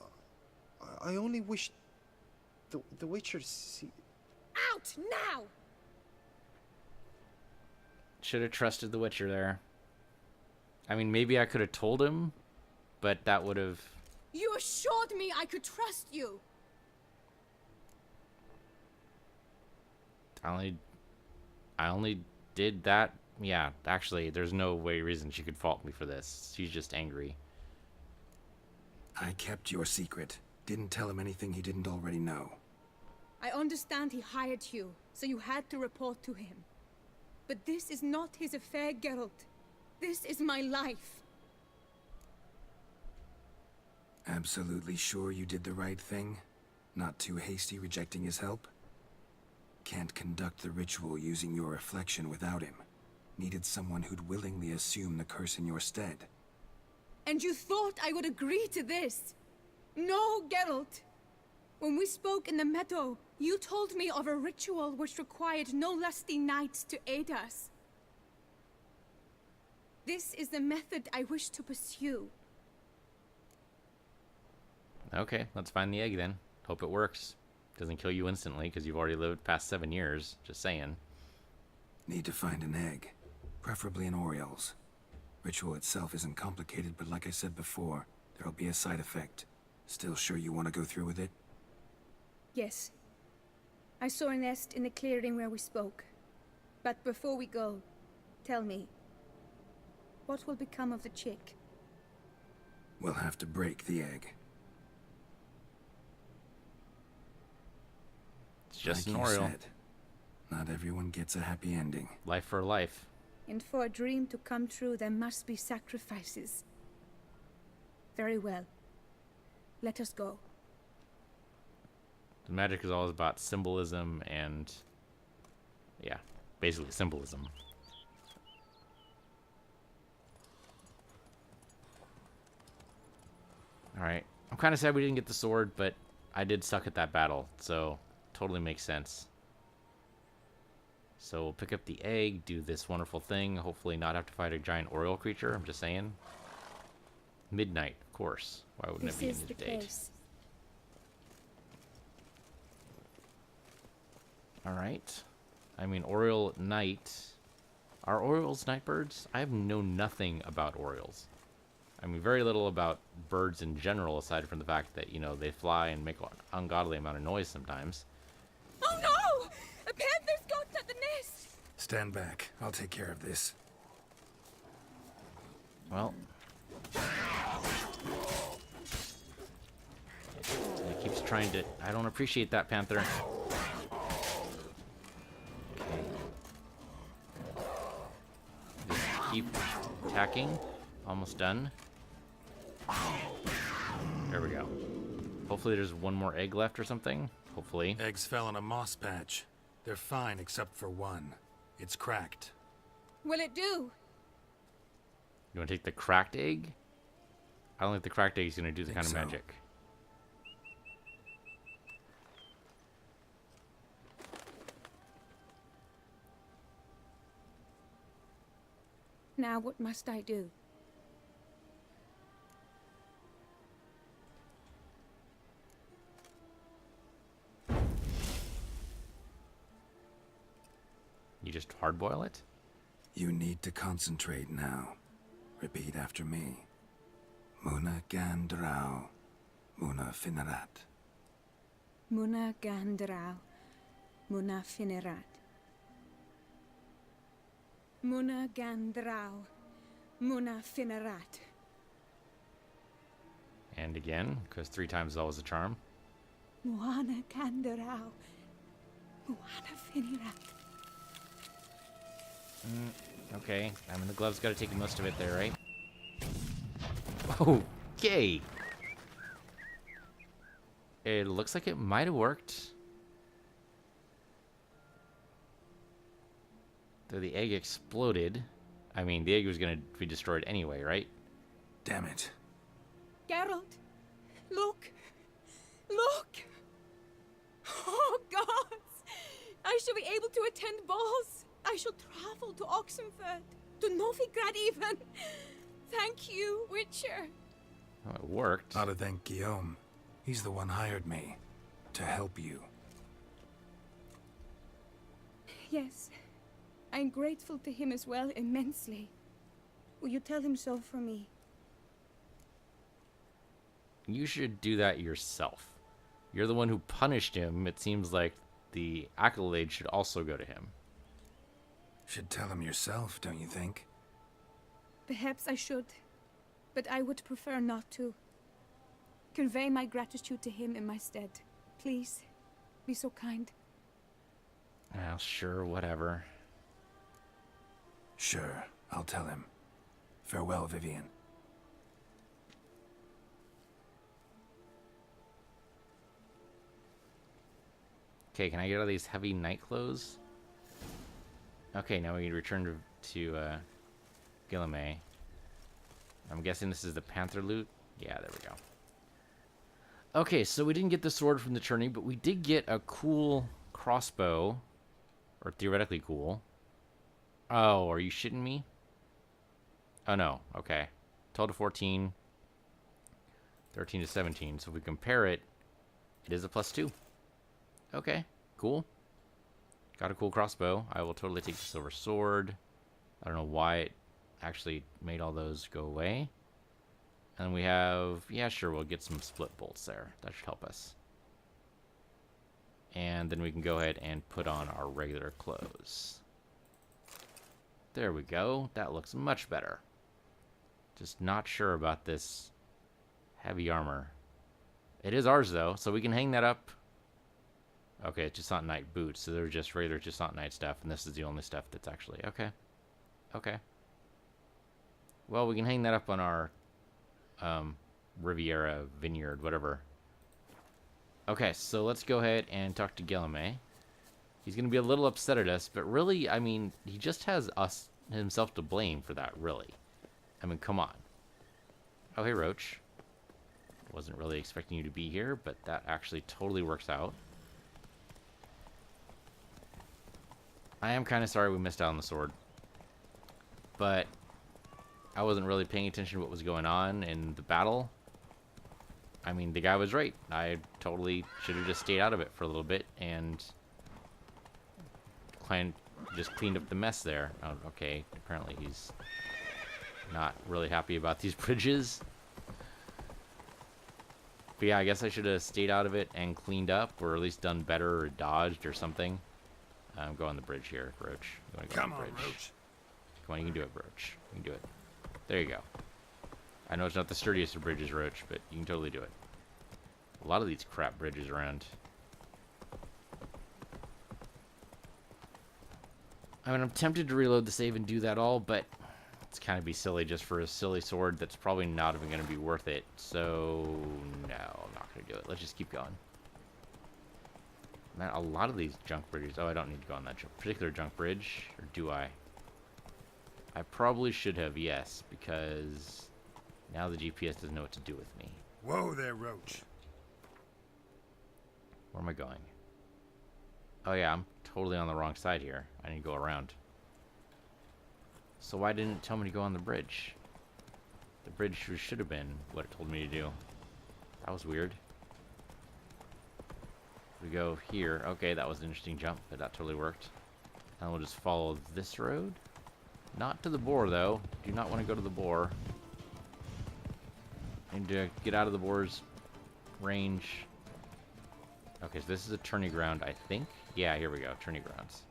I only wish the Witcher see. Out now! Should have trusted the Witcher there. I mean, maybe I could have told him, but that would have... You assured me I could trust you! I only did that. Yeah, actually, there's no reason she could fault me for this. She's just angry. I kept your secret. Didn't tell him anything he didn't already know. I understand he hired you, so you had to report to him. But this is not his affair, Geralt. This is my life. Absolutely sure you did the right thing? Not too hasty rejecting his help? Can't conduct the ritual using your reflection without him. Needed someone who'd willingly assume the curse in your stead. And you thought I would agree to this? No, Geralt. When we spoke in the meadow, you told me of a ritual which required no lusty knights to aid us. This is the method I wish to pursue. Okay, let's find the egg then. Hope it works. Doesn't kill you instantly, because you've already lived past 7 years. Just saying. Need to find an egg. Preferably an oriole's. Ritual itself isn't complicated, but like I said before, there'll be a side effect. Still sure you want to go through with it? Yes. I saw a nest in the clearing where we spoke. But before we go, tell me, what will become of the chick? We'll have to break the egg. It's just like an you Oriole. said, not everyone gets a happy ending. Life for life. And for a dream to come true, there must be sacrifices. Very well. Let us go. The magic is always about symbolism and... yeah, basically symbolism. Alright. I'm kind of sad we didn't get the sword, but I did suck at that battle, so totally makes sense. So we'll pick up the egg, do this wonderful thing, hopefully not have to fight a giant Oriole creature, I'm just saying. Midnight, of course. Why wouldn't it be in the date? Alright. I mean, Oriole Night. Are Orioles night birds? I have known nothing about Orioles. I mean, very little about birds in general, aside from the fact that, you know, they fly and make an ungodly amount of noise sometimes. Oh no! A panther's Stand back. I'll take care of this. Well. It keeps trying to... I don't appreciate that, Panther. Okay. Just keep attacking. Almost done. There we go. Hopefully there's one more egg left or something. Hopefully. Eggs fell in a moss patch. They're fine except for one. It's cracked. Will it do? You want to take the cracked egg? I don't think the cracked egg is going to do the kind of magic. Now what must I do? You just hard boil it? You need to concentrate now. Repeat after me. Muna gandrau. Muna finerat. Muna gandrau. Muna finerat. Muna gandrau. Muna finerat. And again, because 3 times is always a charm. Muana gandrau. Muana finerat. Okay, I mean the glove's got to take most of it there, right? Okay. It looks like it might have worked. Though the egg exploded. I mean, the egg was going to be destroyed anyway, right? Damn it. Geralt, look! Look! Oh, gods! I shall be able to attend balls. I shall travel to Oxenfurt, to Novigrad even. Thank you, Witcher. Oh, it worked. Ought to thank Guillaume. He's the one hired me to help you. Yes, I'm grateful to him as well, immensely. Will you tell him so for me? You should do that yourself. You're the one who punished him. It seems like the accolade should also go to him. Should tell him yourself, don't you think? Perhaps I should, but I would prefer not to. Convey my gratitude to him in my stead. Please, be so kind. Well, sure, whatever. Sure, I'll tell him. Farewell, Vivian. Okay, can I get all these heavy night clothes? Okay, now we return to Guillemay. I'm guessing this is the Panther loot? Yeah, there we go. Okay, so we didn't get the sword from the tourney, but we did get a cool crossbow. Or theoretically cool. Oh, are you shitting me? Oh, no. Okay. 12 to 14. 13 to 17. So if we compare it, it is a +2. Okay, cool. Got a cool crossbow. I will totally take the silver sword. I don't know why it actually made all those go away. And we have... Yeah, sure, we'll get some split bolts there. That should help us. And then we can go ahead and put on our regular clothes. There we go. That looks much better. Just not sure about this heavy armor. It is ours, though, so we can hang that up. Okay, it's Jusant Knight boots, so they're just regular Jusant Knight stuff, and this is the only stuff that's actually... Okay. Okay. Well, we can hang that up on our Riviera Vineyard, whatever. Okay, so let's go ahead and talk to Guillemay. He's going to be a little upset at us, but really, I mean, he just has himself to blame for that, really. I mean, come on. Oh, hey, Roach. Wasn't really expecting you to be here, but that actually totally works out. I am kind of sorry we missed out on the sword. But I wasn't really paying attention to what was going on in the battle. I mean, the guy was right. I totally should have just stayed out of it for a little bit and just cleaned up the mess there. Oh, okay, apparently he's not really happy about these bridges. But yeah, I guess I should have stayed out of it and cleaned up, or at least done better or dodged or something. Go on the bridge here, Roach. You want to go Come on the on, bridge? Roach. Come on, you can do it, Roach. You can do it. There you go. I know it's not the sturdiest of bridges, Roach, but you can totally do it. A lot of these crap bridges around. I mean, I'm tempted to reload the save and do that all, but it's kind of be silly just for a silly sword that's probably not even going to be worth it. So, no, I'm not going to do it. Let's just keep going. Man, a lot of these junk bridges. Oh, I don't need to go on that particular junk bridge. Or do I? I probably should have, yes, because now the GPS doesn't know what to do with me. Whoa there, Roach. Where am I going? Oh yeah, I'm totally on the wrong side here. I need to go around. So why didn't it tell me to go on the bridge? The bridge should have been what it told me to do. That was weird. We go here. Okay, that was an interesting jump, but that totally worked. And we'll just follow this road. Not to the boar, though. Do not want to go to the boar. Need to get out of the boar's range. Okay, so this is a tourney ground, I think. Yeah, here we go. Tourney grounds.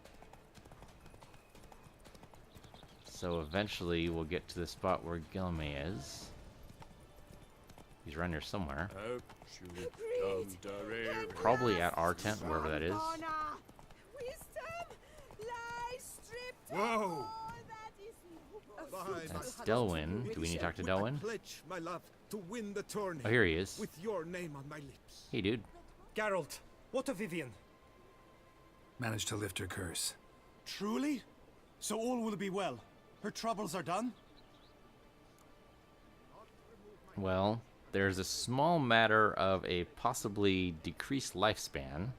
So eventually we'll get to the spot where Gilme is. He's around here somewhere. Probably at our tent, wherever that is. Whoa! That's Delwyn. Do we need to talk to Delwyn? Pledge, my love, to win the tourney. Oh, here he is. With your name on my lips. Hey, dude. Geralt, what of Vivian? Managed to lift her curse. Truly? So all will be well. Her troubles are done? Well, there's a small matter of a possibly decreased lifespan.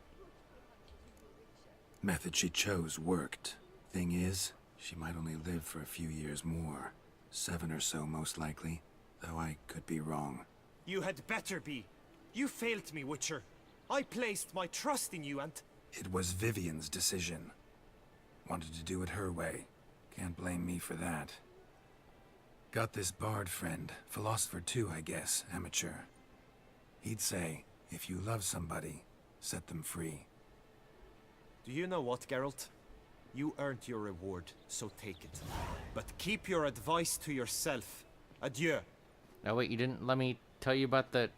Method she chose worked. Thing is, she might only live for a few years more. 7 or so, most likely. Though I could be wrong. You had better be. You failed me, Witcher. I placed my trust in you and... It was Vivian's decision. Wanted to do it her way. Can't blame me for that. Got this bard friend. Philosopher too, I guess. Amateur. He'd say, if you love somebody, set them free. Do you know what, Geralt? You earned your reward, so take it. But keep your advice to yourself. Adieu. Oh, wait, you didn't let me tell you about the...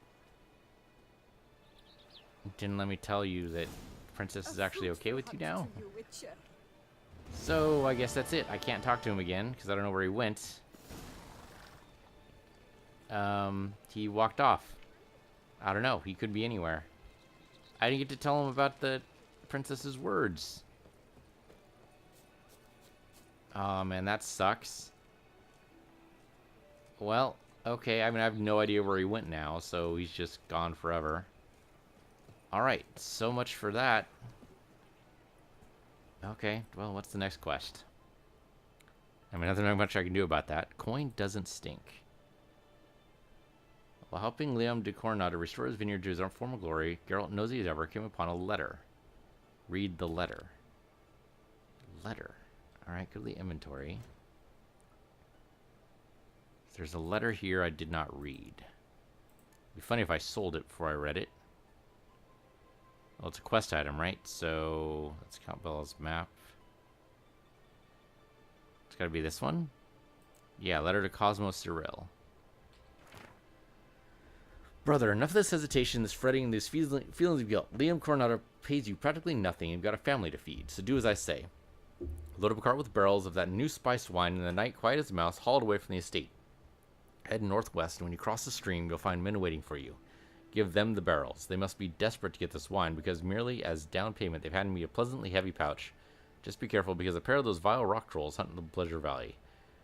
Didn't let me tell you that Princess is actually okay with you now? So, I guess that's it. I can't talk to him again, because I don't know where he went. He walked off. I don't know. He could be anywhere. I didn't get to tell him about the princess's words. Oh, man, that sucks. Well, okay. I mean, I have no idea where he went now, so he's just gone forever. Alright, so much for that. Okay, well, what's the next quest? I mean, nothing much I can do about that. Coin doesn't stink. While helping Liam de Corna to restore his vineyard to his former glory, Geralt, nosy as ever, came upon a letter. Read the letter. Letter. Alright, go to the inventory. There's a letter here I did not read. It'd be funny if I sold it before I read it. Well, it's a quest item, right? So, let's count Bella's map. It's gotta be this one? Yeah, letter to Cosmo Cyril. Brother, enough of this hesitation, this fretting, these feelings of guilt. Liam Coronado pays you practically nothing. You've got a family to feed, so do as I say. Load up a cart with barrels of that new spiced wine, and the night, quiet as a mouse, hauled away from the estate. Head northwest, and when you cross the stream, you'll find men waiting for you. Give them the barrels. They must be desperate to get this wine, because merely as down payment, they've handed me a pleasantly heavy pouch. Just be careful, because a pair of those vile rock trolls hunt in the Pleasure Valley.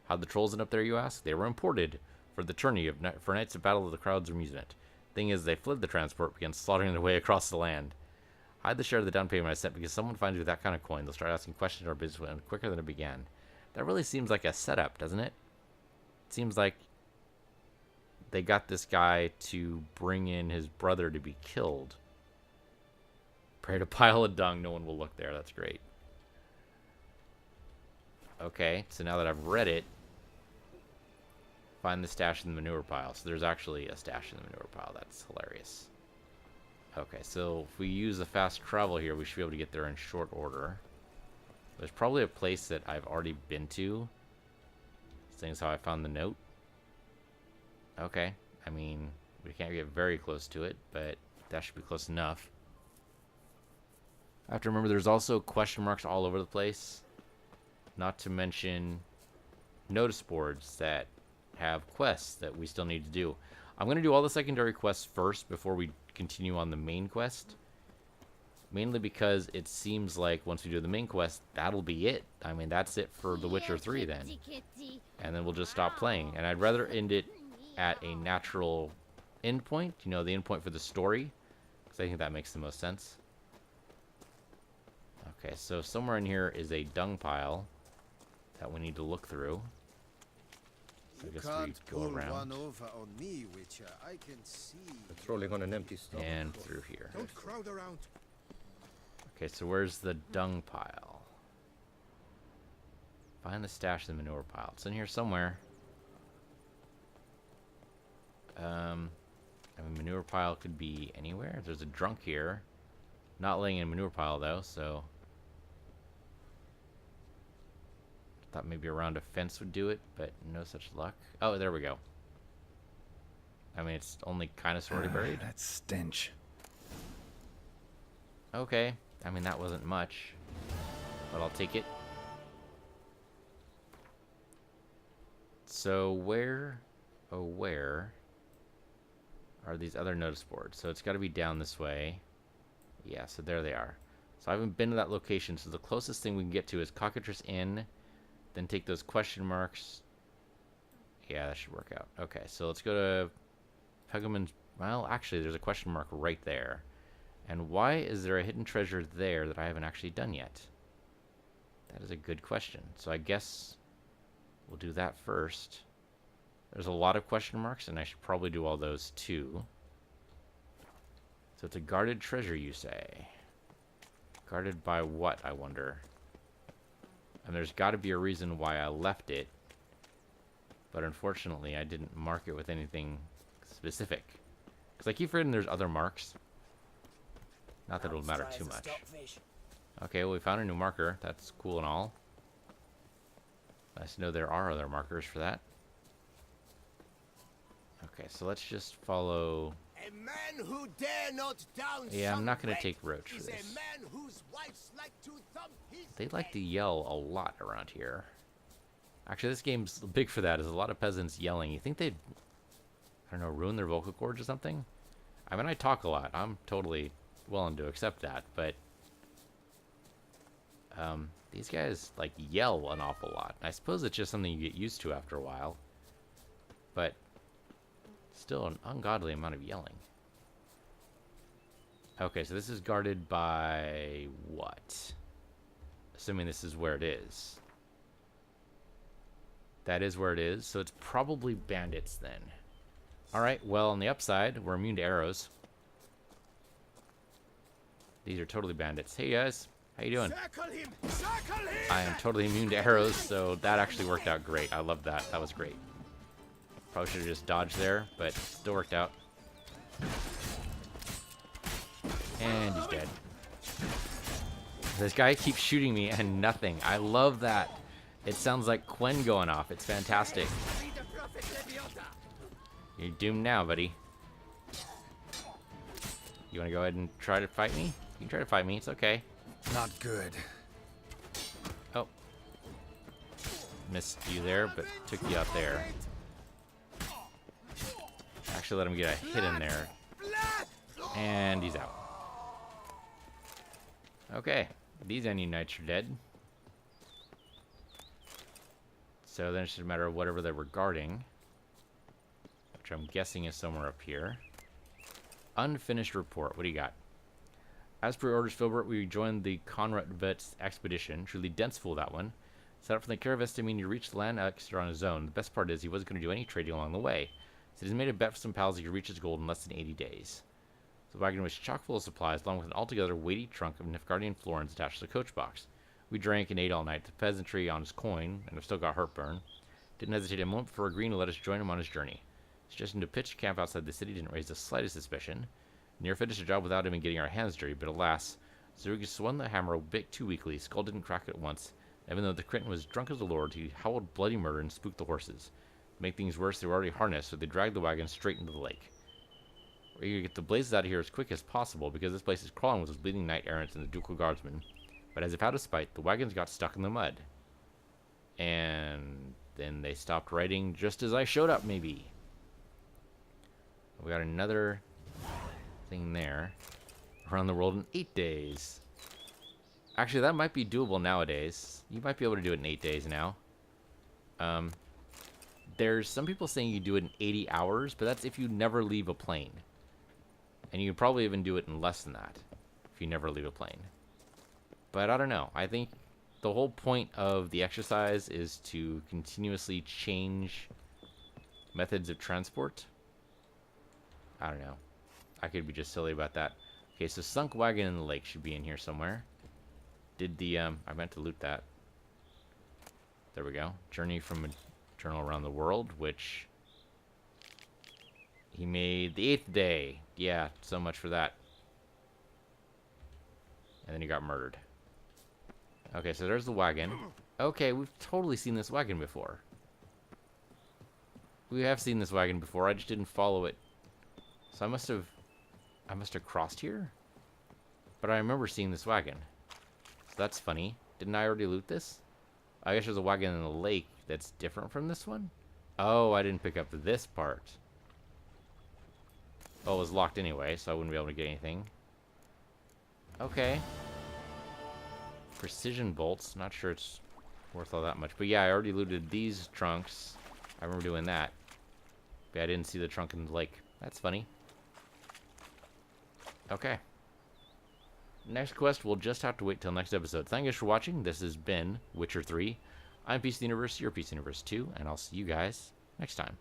How'd the trolls end up there, you ask? They were imported for the tourney for Knights of Battle of the Crowd's amusement. Thing is, they fled the transport, began slaughtering their way across the land. Hide the share of the down payment I sent, because someone finds you with that kind of coin. They'll start asking questions or business went quicker than it began. That really seems like a setup, doesn't it? It seems like they got this guy to bring in his brother to be killed. Pray to pile of dung, no one will look there. That's great. Okay, so now that I've read it, find the stash in the manure pile. So there's actually a stash in the manure pile. That's hilarious. Okay, so if we use the fast travel here, we should be able to get there in short order. There's probably a place that I've already been to. Seeing as how I found the note. Okay. I mean, we can't get very close to it, but that should be close enough. I have to remember there's also question marks all over the place. Not to mention notice boards that have quests that we still need to do. I'm going to do all the secondary quests first before we continue on the main quest. Mainly because it seems like once we do the main quest, that'll be it. I mean, that's it for The Witcher 3 then. And then we'll just stop playing. And I'd rather end it at a natural end point. You know, the end point for the story. Because I think that makes the most sense. Okay, so somewhere in here is a dung pile that we need to look through. So I guess we go around. It's rolling on an empty stomach. And through here. Don't crowd around. Okay, so where's the dung pile? Find the stash of the manure pile. It's in here somewhere. I mean, manure pile could be anywhere. There's a drunk here. Not laying in a manure pile, though, so... Thought maybe around a fence would do it, but no such luck. Oh, there we go. I mean, it's only kind of sort of buried. That stench. Okay. I mean, that wasn't much, but I'll take it. So where, oh where, are these other notice boards? So it's got to be down this way. Yeah, so there they are. So I haven't been to that location, so the closest thing we can get to is Cockatrice Inn. Then take those question marks. Yeah, that should work out. Okay, so let's go to Pegelman's. Well, actually, there's a question mark right there. And why is there a hidden treasure there that I haven't actually done yet? That is a good question. So I guess we'll do that first. There's a lot of question marks, and I should probably do all those too. So it's a guarded treasure, you say? Guarded by what, I wonder? And there's got to be a reason why I left it. But unfortunately, I didn't mark it with anything specific. Because I keep forgetting there's other marks. Not that it'll matter too much. Okay, well, we found a new marker. That's cool and all. Nice to know there are other markers for that. Okay, so let's just follow... A man who dare not down. Yeah, I'm not going to take Roach for this. They like to yell a lot around here. Actually, this game's big for that. There's a lot of peasants yelling. You think they'd, I don't know, ruin their vocal cords or something? I mean, I talk a lot. I'm totally willing to accept that, but these guys, like, yell an awful lot. I suppose it's just something you get used to after a while, but still an ungodly amount of yelling. Okay, so this is guarded by what? Assuming this is where it is. That is where it is, so it's probably bandits then. Alright, well, on the upside, we're immune to arrows. These are totally bandits. Hey guys, how you doing? Circle him! Circle him! I am totally immune to arrows, so that actually worked out great. I love that. That was great. Probably should have just dodged there, but still worked out. And he's dead. This guy keeps shooting me and nothing. I love that. It sounds like Quen going off. It's fantastic. You're doomed now, buddy. You want to go ahead and try to fight me? You can try to fight me. It's okay. Not good. Oh. Missed you there, but took you out there. Actually, let him get a hit in there. And he's out. Okay. These Onion Knights are dead. So then it's just a matter of whatever they were guarding. Which I'm guessing is somewhere up here. Unfinished report. What do you got? As per orders, Filbert, we joined the Conrad Vet's expedition. Truly dense fool, that one. Set up from the Caravestamine, you reached the land extra on his own. The best part is he wasn't going to do any trading along the way. So he's made a bet for some pals he could reach his goal in less than 80 days. The wagon was chock full of supplies, along with an altogether weighty trunk of Nilfgaardian florins attached to the coach box. We drank and ate all night, the peasantry on his coin, and have still got heartburn. Didn't hesitate a moment before agreeing to let us join him on his journey. Suggesting to pitch camp outside the city didn't raise the slightest suspicion. Near finished the job without even getting our hands dirty, but alas, Zerugus swung the hammer a bit too weakly. Skull didn't crack it once. Even though the Crichton was drunk as a lord, he howled bloody murder and spooked the horses. To make things worse, they were already harnessed, so they dragged the wagon straight into the lake. We're eager to get the blazes out of here as quick as possible, because this place is crawling with those bleeding knight-errants and the ducal guardsmen. But as if out of spite, the wagons got stuck in the mud. And then they stopped riding just as I showed up, maybe. We got another thing there. Around the world in 8 days. Actually, that might be doable nowadays. You might be able to do it in 8 days now. There's some people saying you do it in 80 hours, but that's if you never leave a plane. And you could probably even do it in less than that, if you never leave a plane. But I don't know. I think the whole point of the exercise is to continuously change methods of transport. I don't know. I could be just silly about that. Okay, so sunk wagon in the lake should be in here somewhere. Did the, I meant to loot that. There we go. Journey from a journal around the world, which he made the 8th day. Yeah, so much for that. And then he got murdered. Okay, so there's the wagon. Okay, we've totally seen this wagon before. We have seen this wagon before, I just didn't follow it. So I must have crossed here? But I remember seeing this wagon. So that's funny. Didn't I already loot this? I guess there's a wagon in the lake that's different from this one? Oh, I didn't pick up this part. Well, it was locked anyway, so I wouldn't be able to get anything. Okay. Precision bolts. Not sure it's worth all that much. But yeah, I already looted these trunks. I remember doing that. But I didn't see the trunk in the lake. That's funny. Okay. Next quest, we'll just have to wait till next episode. Thank you guys for watching. This has been Witcher 3. I'm Peace of the Universe, your Peace of the Universe 2, and I'll see you guys next time.